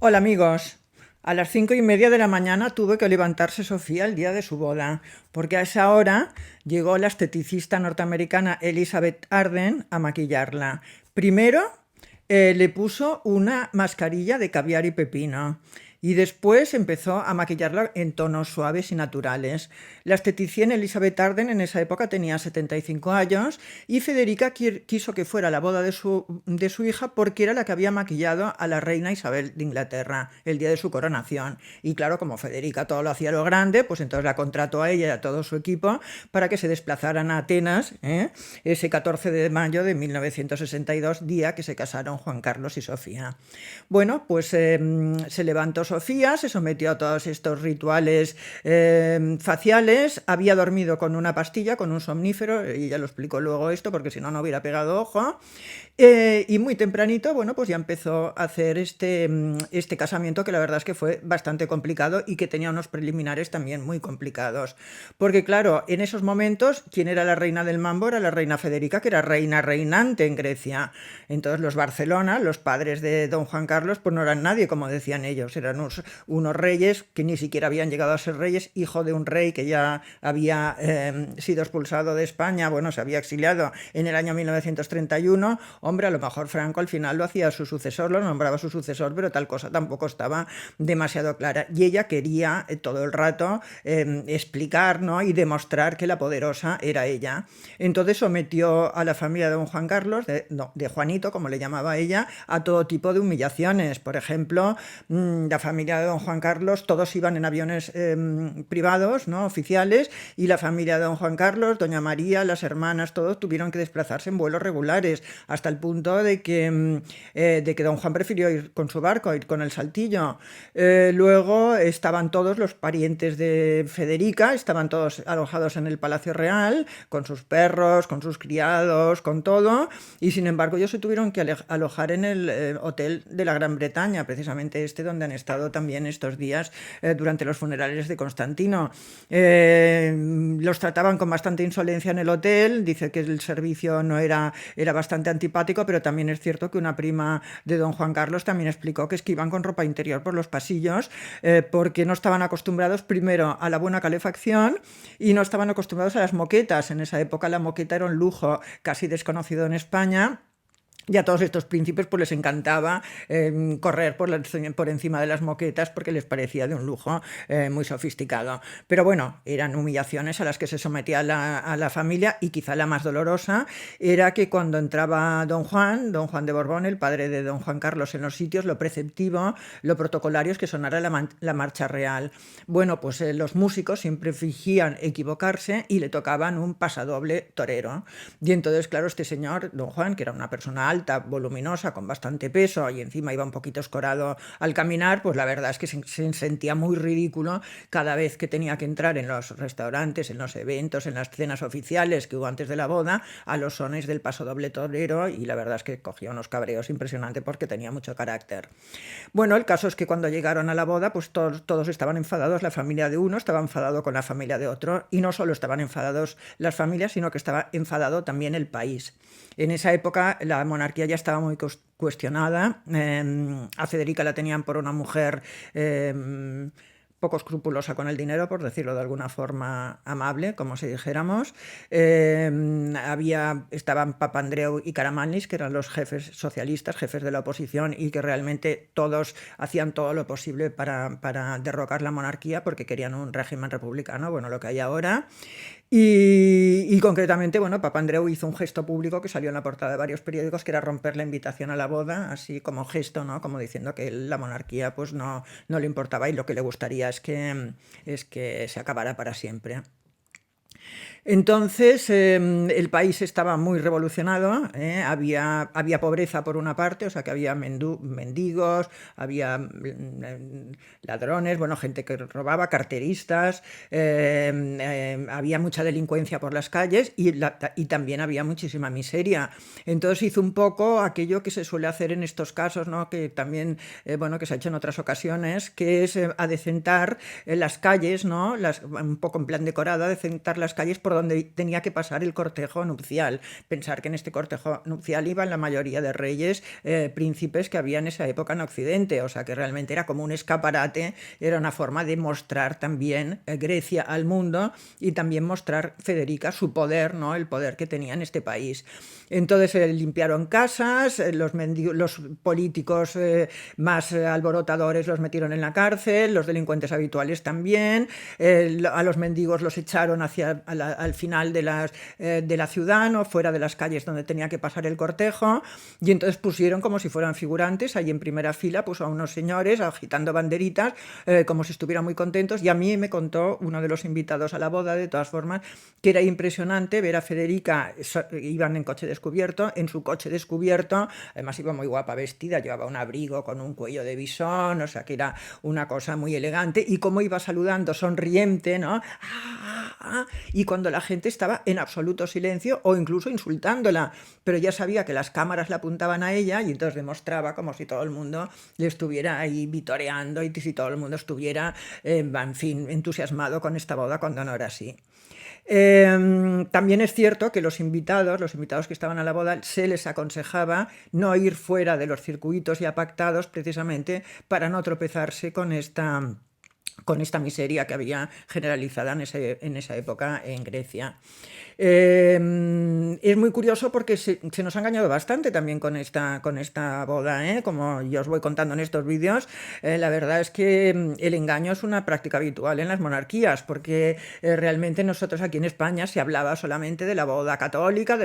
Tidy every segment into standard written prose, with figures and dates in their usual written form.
Hola amigos, a las 5:30 de la mañana tuvo que levantarse Sofía el día de su boda, porque a esa hora llegó la esteticista norteamericana Elizabeth Arden a maquillarla. Primero le puso una mascarilla de caviar y pepino y después empezó a maquillarla en tonos suaves y naturales. La esteticien Elizabeth Arden en esa época tenía 75 años y Federica quiso que fuera la boda de su hija porque era la que había maquillado a la reina Isabel de Inglaterra el día de su coronación. Y claro, como Federica todo lo hacía a lo grande, pues entonces la contrató a ella y a todo su equipo para que se desplazaran a Atenas, ese 14 de mayo de 1962, día que se casaron Juan Carlos y Sofía. Bueno, pues se levantó Sofía, se sometió a todos estos rituales faciales, había dormido con una pastilla, con un somnífero, y ya lo explico luego esto porque si no, no hubiera pegado ojo. Y muy tempranito, bueno, pues ya empezó a hacer este casamiento que la verdad es que fue bastante complicado y que tenía unos preliminares también muy complicados. Porque claro, en esos momentos, ¿quién era la reina del mambo? Era la reina Federica, que era reina reinante en Grecia. Entonces los Barcelona, los padres de don Juan Carlos, pues no eran nadie, como decían ellos, eran unos reyes que ni siquiera habían llegado a ser reyes, hijo de un rey que ya había sido expulsado de España, bueno, se había exiliado en el año 1931. Hombre, a lo mejor Franco al final lo hacía su sucesor, lo nombraba su sucesor, pero tal cosa tampoco estaba demasiado clara. Y ella quería todo el rato explicar, ¿no?, y demostrar que la poderosa era ella. Entonces sometió a la familia de don Juan Carlos, de Juanito, como le llamaba ella, a todo tipo de humillaciones. Por ejemplo, la familia de don Juan Carlos, todos iban en aviones privados, ¿no?, oficiales, y la familia de don Juan Carlos, doña María, las hermanas, todos tuvieron que desplazarse en vuelos regulares, hasta el punto de que don Juan prefirió ir con su barco, ir con el Saltillo. Luego estaban todos los parientes de Federica, estaban todos alojados en el Palacio Real, con sus perros, con sus criados, con todo, y sin embargo ellos se tuvieron que alojar en el hotel de la Gran Bretaña, precisamente donde han estado también estos días durante los funerales de Constantino. Los trataban con bastante insolencia en el hotel, dice que el servicio no era bastante antipático, pero también es cierto que una prima de don Juan Carlos también explicó que es que iban con ropa interior por los pasillos porque no estaban acostumbrados primero a la buena calefacción y no estaban acostumbrados a las moquetas. En esa época la moqueta era un lujo casi desconocido en España. Y a todos estos príncipes pues les encantaba correr por encima de las moquetas porque les parecía de un lujo muy sofisticado. Pero bueno, eran humillaciones a las que se sometía a la familia, y quizá la más dolorosa era que cuando entraba don Juan de Borbón, el padre de don Juan Carlos, en los sitios, lo preceptivo, lo protocolario es que sonara la marcha real. Bueno, pues los músicos siempre fingían equivocarse y le tocaban un pasadoble torero. Y entonces, claro, este señor, don Juan, que era una persona alta, voluminosa, con bastante peso, y encima iba un poquito escorado al caminar, pues la verdad es que se sentía muy ridículo cada vez que tenía que entrar en los restaurantes, en los eventos, en las cenas oficiales que hubo antes de la boda, a los sones del pasodoble torero, y la verdad es que cogía unos cabreos impresionantes porque tenía mucho carácter. Bueno, el caso es que cuando llegaron a la boda, pues todos estaban enfadados. La familia de uno estaba enfadado con la familia de otro, y no solo estaban enfadados las familias, sino que estaba enfadado también el país. En esa época la monarquía ya estaba muy cuestionada. A Federica la tenían por una mujer poco escrupulosa con el dinero, por decirlo de alguna forma amable, como si dijéramos. Estaban Papandreou y Karamanlis, que eran los jefes socialistas, jefes de la oposición, y que realmente todos hacían todo lo posible para derrocar la monarquía porque querían un régimen republicano, bueno, lo que hay ahora. Y concretamente, bueno, Papandreou hizo un gesto público que salió en la portada de varios periódicos, que era romper la invitación a la boda, así como gesto, ¿no?, como diciendo que la monarquía pues no le importaba, y lo que le gustaría es que se acabara para siempre. Entonces el país estaba muy revolucionado, había pobreza por una parte, o sea que había mendigos, había ladrones, bueno, gente que robaba, carteristas, había mucha delincuencia por las calles, y también había muchísima miseria. Entonces hizo un poco aquello que se suele hacer en estos casos, ¿no?, que también bueno, que se ha hecho en otras ocasiones, que es adecentar las calles, ¿no?, un poco en plan decorado, adecentar las calles por donde tenía que pasar el cortejo nupcial. Pensar que en este cortejo nupcial iban la mayoría de reyes, príncipes que había en esa época en Occidente, o sea que realmente era como un escaparate, era una forma de mostrar también Grecia al mundo y también mostrar Federica su poder, ¿no? El poder que tenía en este país. Entonces limpiaron casas, los políticos más alborotadores los metieron en la cárcel, los delincuentes habituales también, a los mendigos los echaron al final de la ciudad, ¿no? Fuera de las calles donde tenía que pasar el cortejo, y entonces pusieron como si fueran figurantes, ahí en primera fila puso a unos señores agitando banderitas, como si estuvieran muy contentos, y a mí me contó uno de los invitados a la boda, de todas formas, que era impresionante ver a Federica, iban en coche descubierto, en su coche descubierto, además iba muy guapa vestida, llevaba un abrigo con un cuello de bisón, o sea que era una cosa muy elegante, y cómo iba saludando, sonriente, ¿no? Y cuando la gente estaba en absoluto silencio o incluso insultándola, pero ya sabía que las cámaras la apuntaban a ella y entonces demostraba como si todo el mundo le estuviera ahí vitoreando y si todo el mundo estuviera, en fin, entusiasmado con esta boda, cuando no era así. También es cierto que los invitados que estaban a la boda, se les aconsejaba no ir fuera de los circuitos ya pactados, precisamente para no tropezarse con esta miseria que había generalizada en esa época en Grecia. Es muy curioso porque se nos ha engañado bastante también con esta boda, ¿eh? Como yo os voy contando en estos vídeos, la verdad es que el engaño es una práctica habitual en las monarquías, porque realmente nosotros aquí en España se hablaba solamente de la boda católica,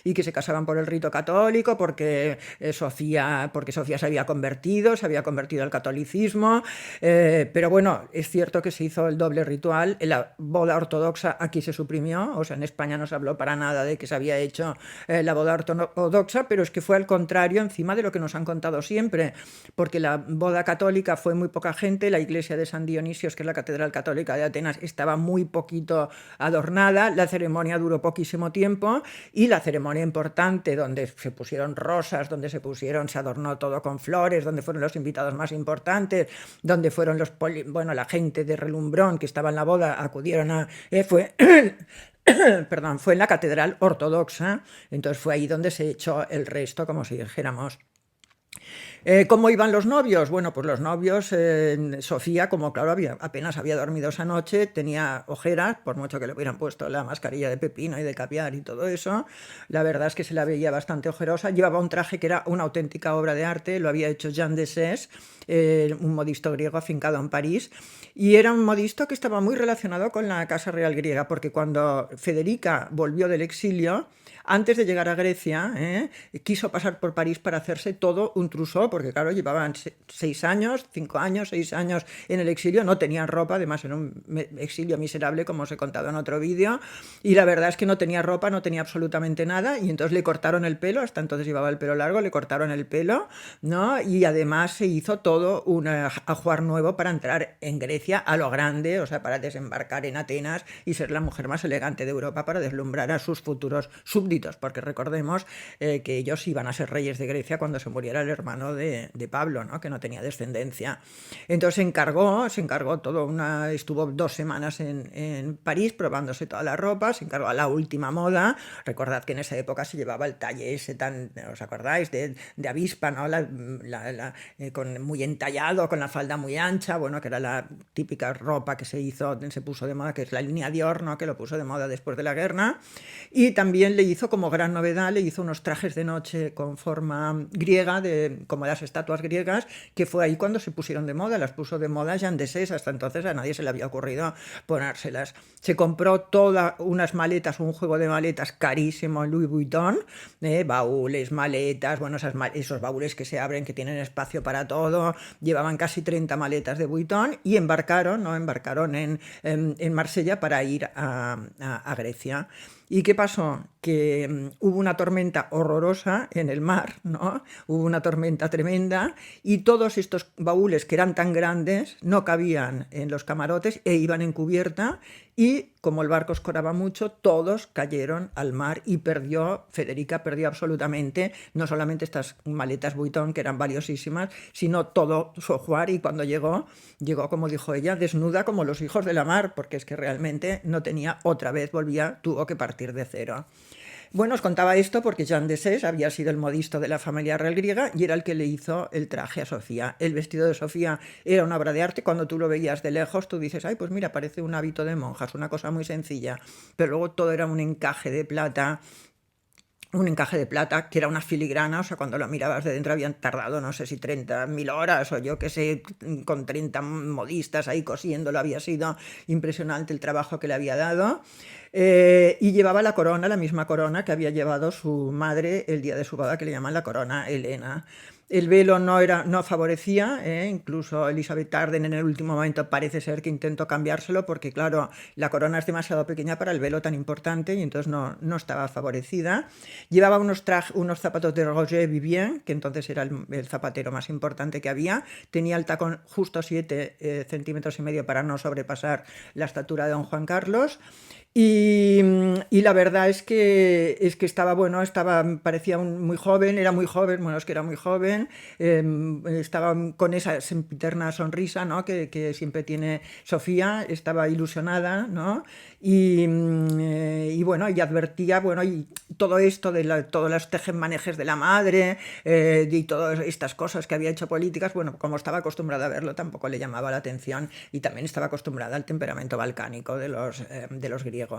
y que se casaban por el rito católico, porque Sofía se había convertido al catolicismo, pero bueno, es cierto que se hizo el doble ritual. La boda ortodoxa aquí se suprimió, o sea, en España no se habló para nada de que se había hecho la boda ortodoxa, pero es que fue al contrario encima de lo que nos han contado siempre, porque la boda católica fue muy poca gente, la iglesia de San Dionisios, que es la catedral católica de Atenas, estaba muy poquito adornada, la ceremonia duró poquísimo tiempo, y la ceremonia importante, donde se pusieron rosas, donde se adornó todo con flores, donde fueron los invitados más importantes, donde fueron la gente de relumbrón que estaba en la boda, acudieron fue fue en la catedral ortodoxa, entonces fue ahí donde se echó el resto, como si dijéramos. ¿Cómo iban los novios? Bueno, pues los novios, Sofía, como claro, apenas había dormido esa noche, tenía ojeras, por mucho que le hubieran puesto la mascarilla de pepino y de caviar y todo eso, la verdad es que se la veía bastante ojerosa, llevaba un traje que era una auténtica obra de arte, lo había hecho Jean de Sées, un modisto griego afincado en París, y era un modisto que estaba muy relacionado con la Casa Real griega, porque cuando Federica volvió del exilio, antes de llegar a Grecia, quiso pasar por París para hacerse todo un trousseau, porque claro, llevaban 6 años, 5 años, 6 años en el exilio, no tenían ropa, además era un exilio miserable, como os he contado en otro vídeo, y la verdad es que no tenía ropa, no tenía absolutamente nada, y entonces le cortaron el pelo, hasta entonces llevaba el pelo largo, le cortaron el pelo, ¿no? Y además se hizo todo un ajuar nuevo para entrar en Grecia a lo grande, o sea, para desembarcar en Atenas y ser la mujer más elegante de Europa, para deslumbrar a sus futuros súbditos, porque recordemos que ellos iban a ser reyes de Grecia cuando se muriera el hermano de Pablo, ¿no? Que no tenía descendencia. Entonces se encargó estuvo 2 semanas en París probándose toda la ropa, se encargó a la última moda. Recordad que en esa época se llevaba el talle ese ¿os acordáis? De avispa, ¿no? Muy entallado, con la falda muy ancha, bueno, que era la típica ropa que se puso de moda, que es la línea Dior, ¿no? Que lo puso de moda después de la guerra. Y también le hizo como gran novedad, le hizo unos trajes de noche con forma griega, como las estatuas griegas, que fue ahí cuando se pusieron de moda, las puso de moda Jean de Sées, hasta entonces a nadie se le había ocurrido ponérselas. Se compró todas unas maletas, un juego de maletas carísimo en Louis Vuitton, baúles, maletas, bueno, esos baúles que se abren, que tienen espacio para todo, llevaban casi 30 maletas de Vuitton y embarcaron en Marsella para ir a Grecia. ¿Y qué pasó? Que hubo una tormenta horrorosa en el mar, ¿no? Hubo una tormenta tremenda y todos estos baúles que eran tan grandes no cabían en los camarotes e iban en cubierta, y como el barco escoraba mucho, todos cayeron al mar y Federica perdió absolutamente, no solamente estas maletas Vuitton, que eran valiosísimas, sino todo su ajuar, y cuando llegó, como dijo ella, desnuda como los hijos de la mar, porque es que realmente no tenía otra vez, tuvo que partir de cero. Bueno, os contaba esto porque Jean de Sés había sido el modisto de la familia real griega y era el que le hizo el traje a Sofía. El vestido de Sofía era una obra de arte. Cuando tú lo veías de lejos, tú dices, ay, pues mira, parece un hábito de monjas, una cosa muy sencilla. Pero luego todo era un encaje de plata, que era una filigrana, o sea, cuando lo mirabas de dentro habían tardado, no sé si 30.000 horas o yo qué sé, con 30 modistas ahí cosiéndolo, había sido impresionante el trabajo que le había dado. Y llevaba la corona, la misma corona que había llevado su madre el día de su boda, que le llaman la corona Helena. El velo no favorecía, incluso Elizabeth Arden en el último momento parece ser que intentó cambiárselo porque, claro, la corona es demasiado pequeña para el velo tan importante y entonces no estaba favorecida. Llevaba unos zapatos de Roger Vivier, que entonces era el zapatero más importante que había. Tenía el tacón justo 7,5 centímetros para no sobrepasar la estatura de don Juan Carlos. Y la verdad es que estaba, bueno, parecía muy joven, era muy joven, bueno, es que era muy joven, estaba con esa sempiterna sonrisa, ¿no? que siempre tiene Sofía, estaba ilusionada, ¿no? Y bueno, y advertía, bueno, y todo esto de todos los tejemanejes de la madre, y todas estas cosas que había hecho políticas, bueno, como estaba acostumbrada a verlo, tampoco le llamaba la atención, y también estaba acostumbrada al temperamento balcánico de los griegos.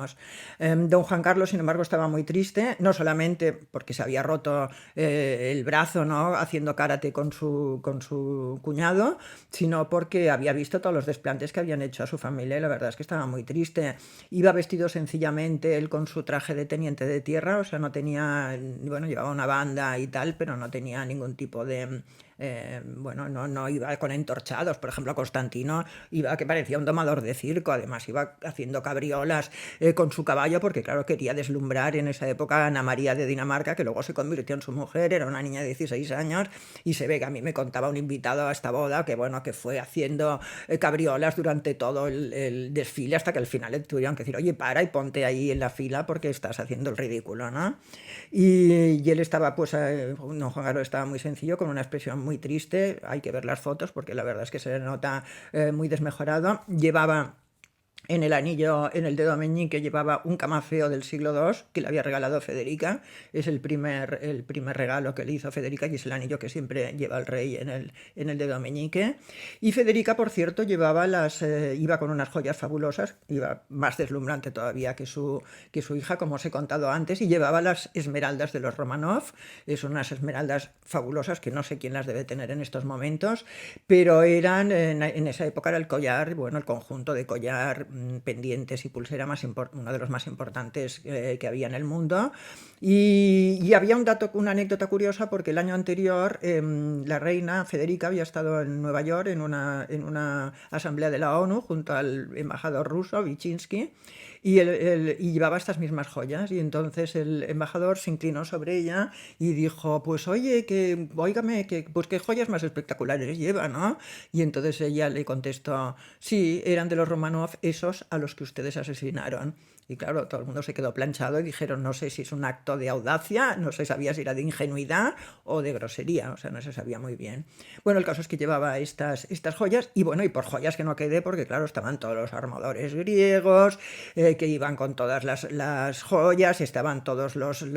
Don Juan Carlos, sin embargo, estaba muy triste, no solamente porque se había roto el brazo, ¿no? haciendo karate con su cuñado, sino porque había visto todos los desplantes que habían hecho a su familia y la verdad es que estaba muy triste. Iba vestido sencillamente, él con su traje de teniente de tierra, o sea, no tenía, bueno, llevaba una banda y tal, pero no tenía ningún tipo de... bueno, no iba con entorchados. Por ejemplo, Constantino iba que parecía un domador de circo, además iba haciendo cabriolas con su caballo, porque claro, quería deslumbrar en esa época a Ana María de Dinamarca, que luego se convirtió en su mujer, era una niña de 16 años, y se ve que a mí me contaba un invitado a esta boda, que bueno, que fue haciendo cabriolas durante todo el desfile, hasta que al final le tuvieron que decir, oye, para y ponte ahí en la fila porque estás haciendo el ridículo, ¿no? Y él estaba, pues, don Juan Carlos estaba muy sencillo, con una expresión muy triste, hay que ver las fotos porque la verdad es que se le nota muy desmejorado. Llevaba en el anillo, en el dedo meñique, llevaba un camafeo del siglo II que le había regalado Federica. Es el primer regalo que le hizo Federica y es el anillo que siempre lleva el rey en el dedo meñique. Y Federica, por cierto, iba con unas joyas fabulosas, iba más deslumbrante todavía que su hija, como os he contado antes, y llevaba las esmeraldas de los Romanov. Son unas esmeraldas fabulosas que no sé quién las debe tener en estos momentos, pero eran, en esa época era el collar, bueno, el conjunto de collar, pendientes y pulsera uno de los más importantes que había en el mundo. Y había una anécdota curiosa porque el año anterior la reina Federica había estado en Nueva York en una asamblea de la ONU junto al embajador ruso Vichinsky, y llevaba estas mismas joyas, y entonces el embajador se inclinó sobre ella y dijo, pues oye, óigame, pues qué joyas más espectaculares lleva, ¿no? Y entonces ella le contestó, sí, eran de los Romanov, esos a los que ustedes asesinaron. Y claro, todo el mundo se quedó planchado y dijeron, no sé si es un acto de audacia, no se sabía si era de ingenuidad o de grosería, o sea, no se sabía muy bien. Bueno, el caso es que llevaba estas joyas, y bueno, y por joyas que no quedé, porque claro, estaban todos los armadores griegos, que iban con todas las joyas, estaban todos los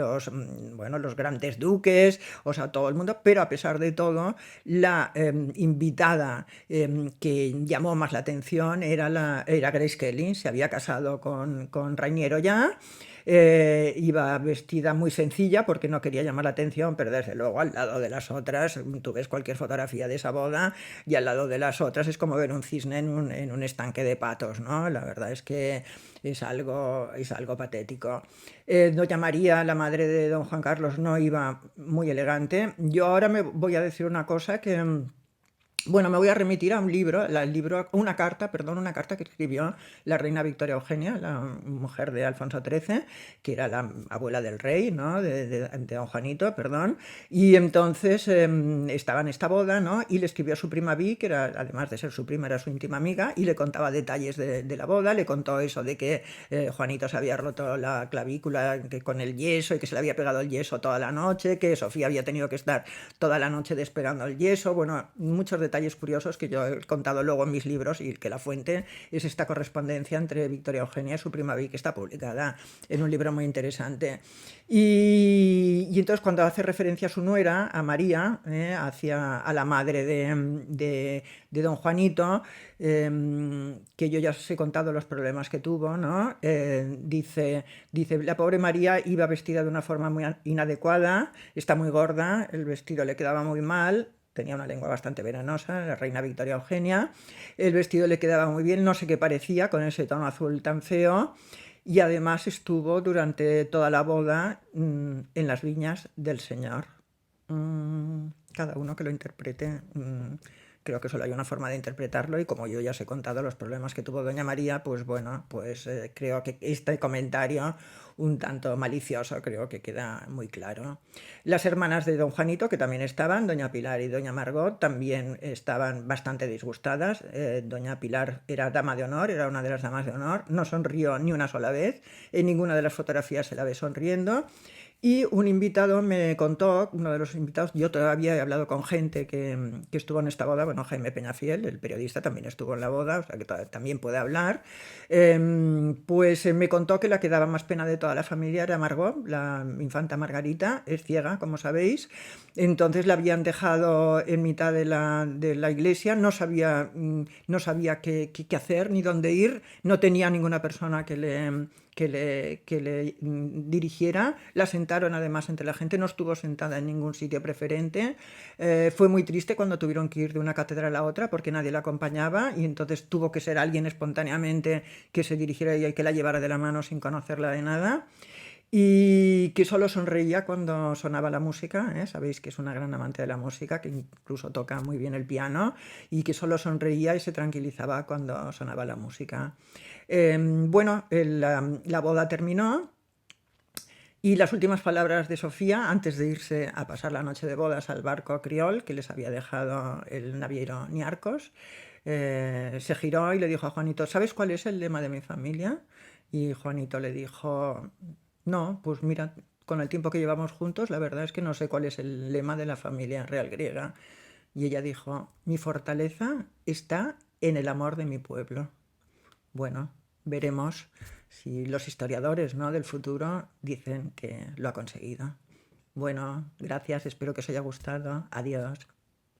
grandes duques, o sea, todo el mundo, pero a pesar de todo, la invitada que llamó más la atención era Grace Kelly. Se había casado con Rainiero ya, iba vestida muy sencilla porque no quería llamar la atención, pero desde luego al lado de las otras, tú ves cualquier fotografía de esa boda y al lado de las otras es como ver un cisne en un estanque de patos, ¿no? La verdad es que es algo patético. Doña María, la madre de don Juan Carlos, no iba muy elegante. Yo ahora me voy a decir una cosa que Bueno, me voy a remitir a un libro, una carta, perdón, una carta que escribió la reina Victoria Eugenia, la mujer de Alfonso XIII, que era la abuela del rey, ¿no? De don Juanito, perdón. Y entonces estaba en esta boda, ¿no? Y le escribió a su prima Vi, que era, además de ser su prima, era su íntima amiga, y le contaba detalles de la boda, le contó eso de que Juanito se había roto la clavícula con el yeso y que se le había pegado el yeso toda la noche, que Sofía había tenido que estar toda la noche esperando el yeso, bueno, muchos detalles curiosos que yo he contado luego en mis libros y que la fuente es esta correspondencia entre Victoria Eugenia y su prima Vi, que está publicada en un libro muy interesante. Y entonces cuando hace referencia a su nuera, a María, a la madre de don Juanito, que yo ya os he contado los problemas que tuvo, ¿no? Dice, la pobre María iba vestida de una forma muy inadecuada, está muy gorda, el vestido le quedaba muy mal, tenía una lengua bastante venenosa, la reina Victoria Eugenia, el vestido le quedaba muy bien, no sé qué parecía con ese tono azul tan feo, y además estuvo durante toda la boda en las viñas del Señor. Cada uno que lo interprete. Creo que solo hay una forma de interpretarlo y como yo ya os he contado los problemas que tuvo doña María, pues bueno, pues creo que este comentario un tanto malicioso creo que queda muy claro. Las hermanas de don Juanito, que también estaban, doña Pilar y doña Margot, también estaban bastante disgustadas. Doña Pilar era dama de honor, era una de las damas de honor, no sonrió ni una sola vez, en ninguna de las fotografías se la ve sonriendo. Y un invitado me contó, uno de los invitados, yo todavía he hablado con gente que estuvo en esta boda, bueno, Jaime Peñafiel, el periodista, también estuvo en la boda, o sea que también puede hablar, pues me contó que la que daba más pena de toda la familia era Margot, la infanta Margarita, es ciega, como sabéis, entonces la habían dejado en mitad de la iglesia, no sabía qué hacer ni dónde ir, no tenía ninguna persona que le dirigiera, la sentaron además entre la gente, no estuvo sentada en ningún sitio preferente, fue muy triste cuando tuvieron que ir de una catedral a otra porque nadie la acompañaba y entonces tuvo que ser alguien espontáneamente que se dirigiera y que la llevara de la mano sin conocerla de nada. Y que solo sonreía cuando sonaba la música, ¿eh? Sabéis que es una gran amante de la música, que incluso toca muy bien el piano, y que solo sonreía y se tranquilizaba cuando sonaba la música. Bueno, la boda terminó y las últimas palabras de Sofía, antes de irse a pasar la noche de bodas al barco Criol, que les había dejado el naviero Niarcos, se giró y le dijo a Juanito, ¿sabes cuál es el lema de mi familia? Y Juanito le dijo, no, pues mira, con el tiempo que llevamos juntos, la verdad es que no sé cuál es el lema de la familia real griega. Y ella dijo, mi fortaleza está en el amor de mi pueblo. Bueno, veremos si los historiadores, ¿no?, del futuro dicen que lo ha conseguido. Bueno, gracias, espero que os haya gustado. Adiós.